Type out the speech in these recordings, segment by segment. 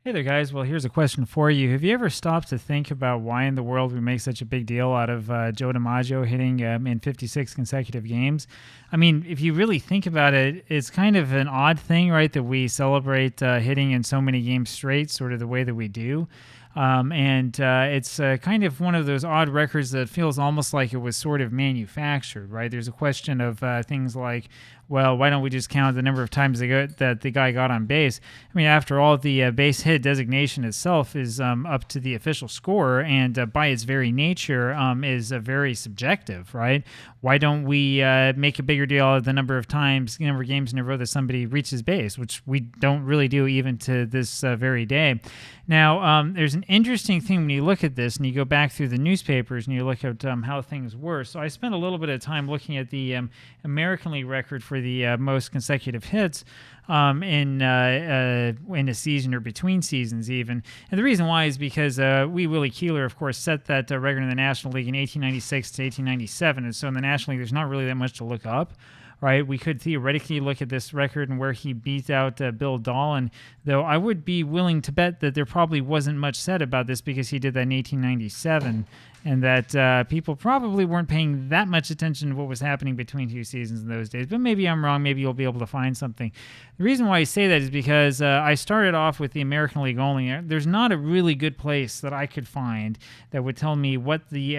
Hey there, guys. Well, here's a question for you. Have you ever stopped to think about why in the world we make such a big deal out of Joe DiMaggio hitting in 56 consecutive games? I mean, if you really think about it, it's kind of an odd thing, right, that we celebrate hitting in so many games straight, sort of the way that we do. And it's kind of one of those odd records that feels almost like it was sort of manufactured, right? There's a question of things like, well, why don't we just count the number of times that the guy got on base? I mean, after all, the base hit designation itself is up to the official scorer, and by its very nature is very subjective, right? Why don't we make a bigger deal of the number of times, number of games in a row that somebody reaches base, which we don't really do even to this very day. Now, there's an interesting thing when you look at this and you go back through the newspapers and you look at how things were. So I spent a little bit of time looking at the American League record for the most consecutive hits in a season or between seasons even. And the reason why is because Willie Keeler, of course, set that record in the National League in 1896 to 1897. And so in the National League, there's not really that much to look up. Right, we could theoretically look at this record and where he beat out Bill Dahlin, though I would be willing to bet that there probably wasn't much said about this because he did that in 1897, and that people probably weren't paying that much attention to what was happening between two seasons in those days. But maybe I'm wrong. Maybe you'll be able to find something. The reason why I say that is because I started off with the American League only. There's not a really good place that I could find that would tell me what the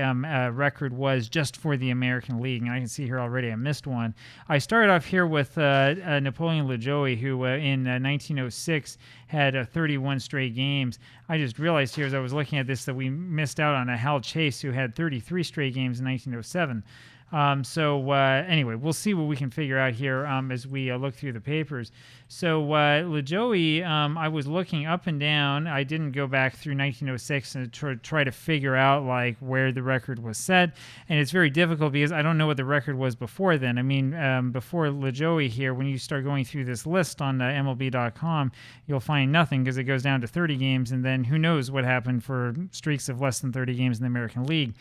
record was just for the American League. And I can see here already I missed one. I started off here with Napoleon LaJoie, who in 1906 had 31 straight games. I just realized here as I was looking at this that we missed out on a Hal Chase, who had 33 straight games in 1907. Anyway, we'll see what we can figure out here as we look through the papers. So LaJoie, I was looking up and down. I didn't go back through 1906 and try to figure out like where the record was set, and it's very difficult because I don't know what the record was before then. I mean, before LaJoie here, when you start going through this list on MLB.com, you'll find nothing because it goes down to 30 games, and then who knows what happened for streaks of less than 30 games in the American League.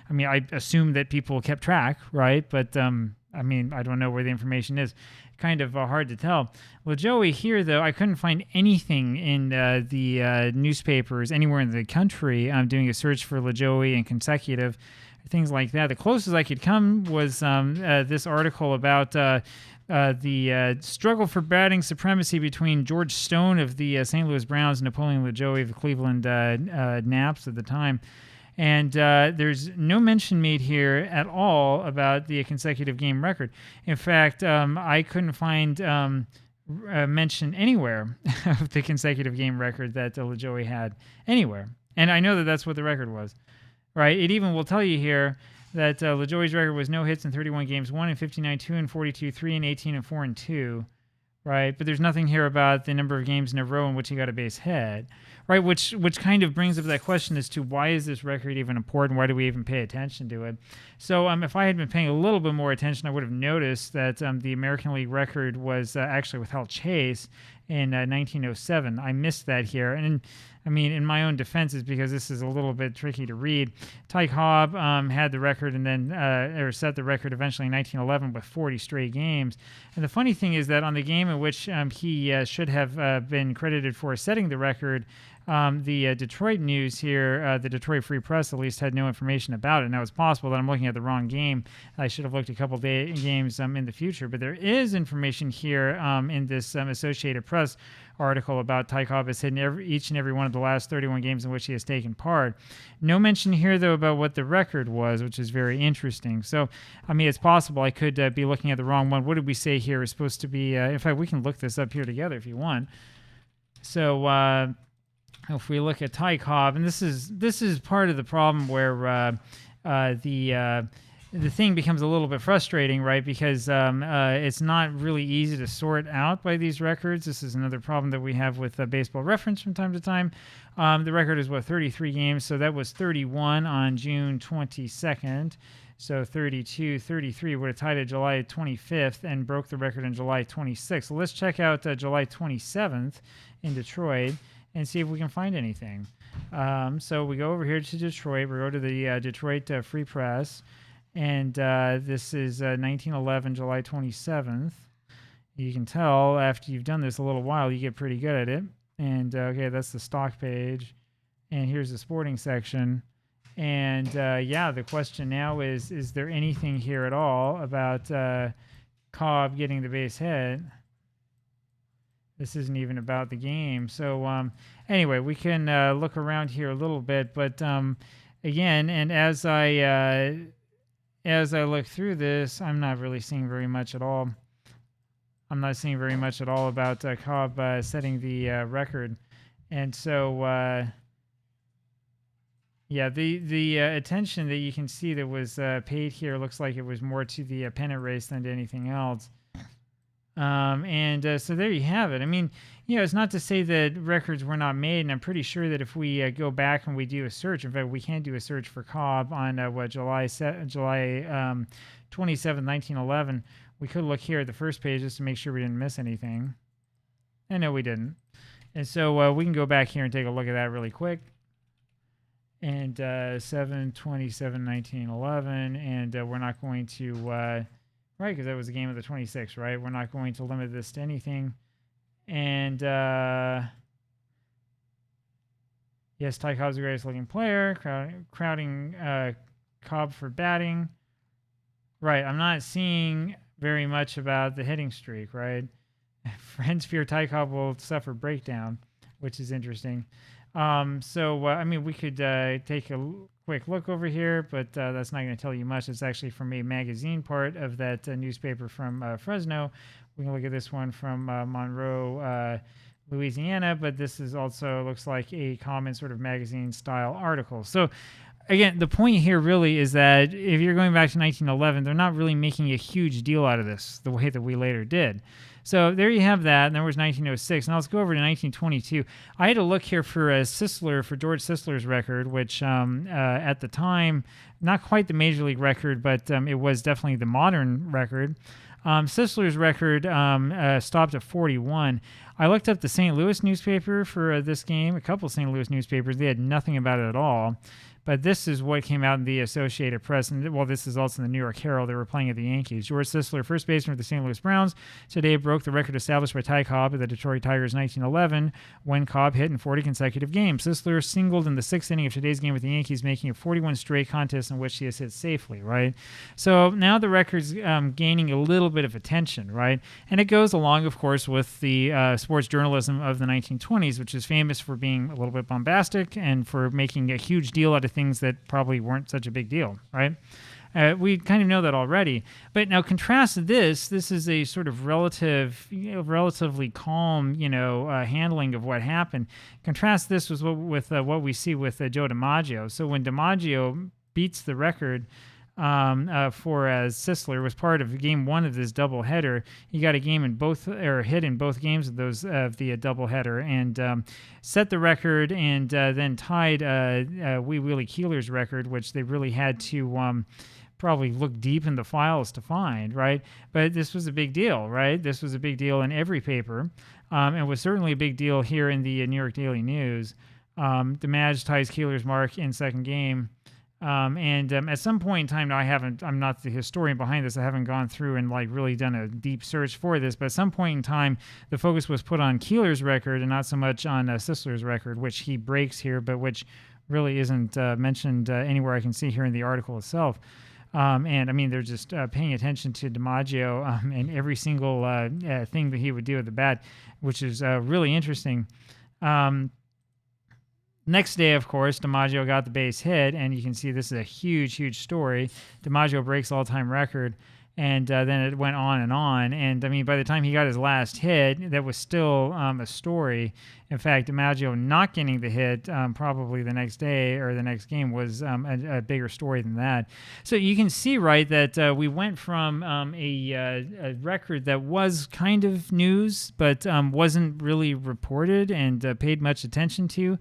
I mean, I assume that people kept track, right? But, I mean, I don't know where the information is. Kind of hard to tell. LaJoie here, though, I couldn't find anything in the newspapers anywhere in the country. I'm doing a search for LaJoie and consecutive, things like that. The closest I could come was this article about the struggle for batting supremacy between George Stone of the St. Louis Browns and Napoleon LaJoie of the Cleveland Naps at the time. And there's no mention made here at all about the consecutive game record. In fact, I couldn't find mention anywhere of the consecutive game record that LaJoie had anywhere. And I know that that's what the record was, right? It even will tell you here that LaJoie's record was no hits in 31 games, 1 in 59, 2 in 42, 3 in 18, and 4 in 2. Right, but there's nothing here about the number of games in a row in which he got a base hit, right? Which kind of brings up that question as to why is this record even important? Why do we even pay attention to it? So if I had been paying a little bit more attention, I would have noticed that the American League record was actually with Hal Chase in 1907. I missed that here, and I mean, in my own defense, is because this is a little bit tricky to read. Ty Cobb had the record and then or set the record eventually in 1911 with 40 straight games. And the funny thing is that on the game in which he should have been credited for setting the record, the Detroit News here, the Detroit Free Press at least, had no information about it. Now, it's possible that I'm looking at the wrong game. I should have looked a couple games in the future. But there is information here in this Associated Press article about Ty Cobb has hit each and every one of the last 31 games in which he has taken part. No mention here, though, about what the record was, which is very interesting. So, I mean, it's possible I could be looking at the wrong one. What did we say here is supposed to be? In fact, we can look this up here together if you want. So, if we look at Ty Cobb, and this is part of the problem where the thing becomes a little bit frustrating, right? Because it's not really easy to sort out by these records. This is another problem that we have with Baseball Reference from time to time. The record is 33 games, so that was 31 on June 22nd. So 32, 33 would have tied it July 25th and broke the record on July 26th. So let's check out July 27th in Detroit and see if we can find anything. So we go over here to Detroit. We go to the Detroit Free Press, and this is 1911, July 27th. You can tell after you've done this a little while, you get pretty good at it. And okay, that's the stock page. And here's the sporting section. And yeah, the question now is there anything here at all about Cobb getting the base hit? This isn't even about the game. So anyway, we can look around here a little bit. But again, and as I look through this, I'm not really seeing very much at all. I'm not seeing very much at all about Cobb setting the record. And so, yeah, the attention that you can see that was paid here looks like it was more to the pennant race than to anything else. So there you have it. I mean, it's not to say that records were not made, and I'm pretty sure that if we go back and we do a search, in fact, we can do a search for Cobb on July 27, 1911. We could look here at the first page just to make sure we didn't miss anything. And no, we didn't. And so we can go back here and take a look at that really quick. And 7/27/1911, and we're not going to, right, because that was the game of the 26th, right? We're not going to limit this to anything. And yes, Ty Cobb's the greatest looking player, crowding Cobb for batting. Right, I'm not seeing very much about the hitting streak, right? Friends fear Ty Cobb will suffer breakdown, which is interesting. I mean, we could take a quick look over here, but that's not going to tell you much. It's actually from a magazine part of that newspaper from Fresno. We can look at this one from Monroe, Louisiana, but this is also looks like a common sort of magazine style article. So again, the point here really is that if you're going back to 1911, they're not really making a huge deal out of this the way that we later did. So there you have that, and there was 1906. Now let's go over to 1922. I had to look here for for George Sisler's record, which at the time, not quite the Major League record, but it was definitely the modern record. Sisler's record stopped at 41. I looked up the St. Louis newspaper for this game, a couple of St. Louis newspapers. They had nothing about it at all. But this is what came out in the Associated Press. And, well, this is also in the New York Herald. They were playing at the Yankees. George Sisler, first baseman for the St. Louis Browns, today broke the record established by Ty Cobb at the Detroit Tigers 1911 when Cobb hit in 40 consecutive games. Sisler singled in the sixth inning of today's game with the Yankees, making it 41 straight contests in which he has hit safely, right? So now the record's gaining a little bit of attention, right? And it goes along, of course, with the sports journalism of the 1920s, which is famous for being a little bit bombastic and for making a huge deal out of things that probably weren't such a big deal, right? We kind of know that already. But now contrast this. This is a sort of relatively calm, handling of what happened. Contrast this with what we see with Joe DiMaggio. So when DiMaggio beats the record for Sisler, was part of game one of this doubleheader. He got a game in both, or hit in both games of those of the doubleheader, and set the record, and then tied Wee Willie Keeler's record, which they really had to probably look deep in the files to find, right? But this was a big deal, right? This was a big deal in every paper, and was certainly a big deal here in the New York Daily News. DiMaggio ties Keeler's mark in second game. At some point in time, now I'm not the historian behind this. I haven't gone through and really done a deep search for this, but at some point in time, the focus was put on Keeler's record and not so much on Sisler's record, which he breaks here, but which really isn't mentioned anywhere I can see here in the article itself. And I mean, they're just paying attention to DiMaggio and every single thing that he would do at the bat, which is really interesting. Next day, of course, DiMaggio got the base hit, and you can see this is a huge, huge story. DiMaggio breaks all-time record, and then it went on and on. And, I mean, by the time he got his last hit, that was still a story. In fact, DiMaggio not getting the hit probably the next day or the next game was a bigger story than that. So you can see, right, that we went from a record that was kind of news but wasn't really reported and paid much attention to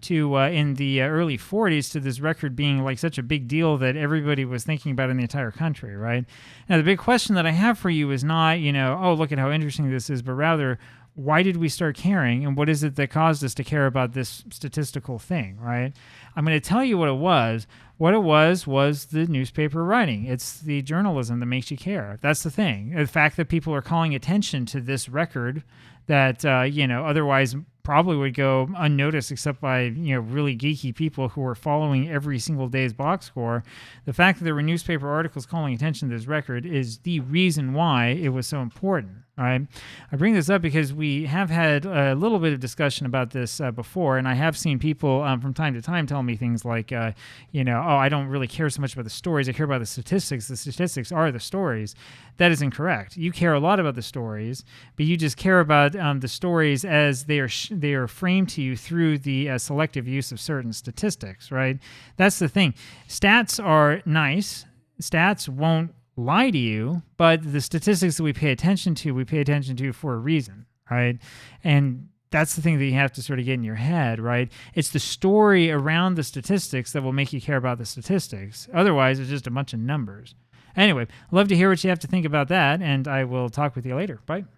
in the early 40s to this record being such a big deal that everybody was thinking about in the entire country, right? Now, the big question that I have for you is not, oh, look at how interesting this is, but rather, why did we start caring, and what is it that caused us to care about this statistical thing, right? I'm going to tell you what it was. What it was the newspaper writing. It's the journalism that makes you care. That's the thing. The fact that people are calling attention to this record that, otherwise probably would go unnoticed except by really geeky people who are following every single day's box score. The fact that there were newspaper articles calling attention to this record is the reason why it was so important. Right? I bring this up because we have had a little bit of discussion about this before, and I have seen people from time to time tell me things like, oh, I don't really care so much about the stories. I care about the statistics. The statistics are the stories. That is incorrect. You care a lot about the stories, but you just care about the stories as they are framed to you through the selective use of certain statistics. Right? That's the thing. Stats are nice. Stats won't lie to you, but the statistics that we pay attention to for a reason, right? And that's the thing that you have to sort of get in your head, right? It's the story around the statistics that will make you care about the statistics. Otherwise, it's just a bunch of numbers. Anyway, love to hear what you have to think about that, and I will talk with you later. Bye.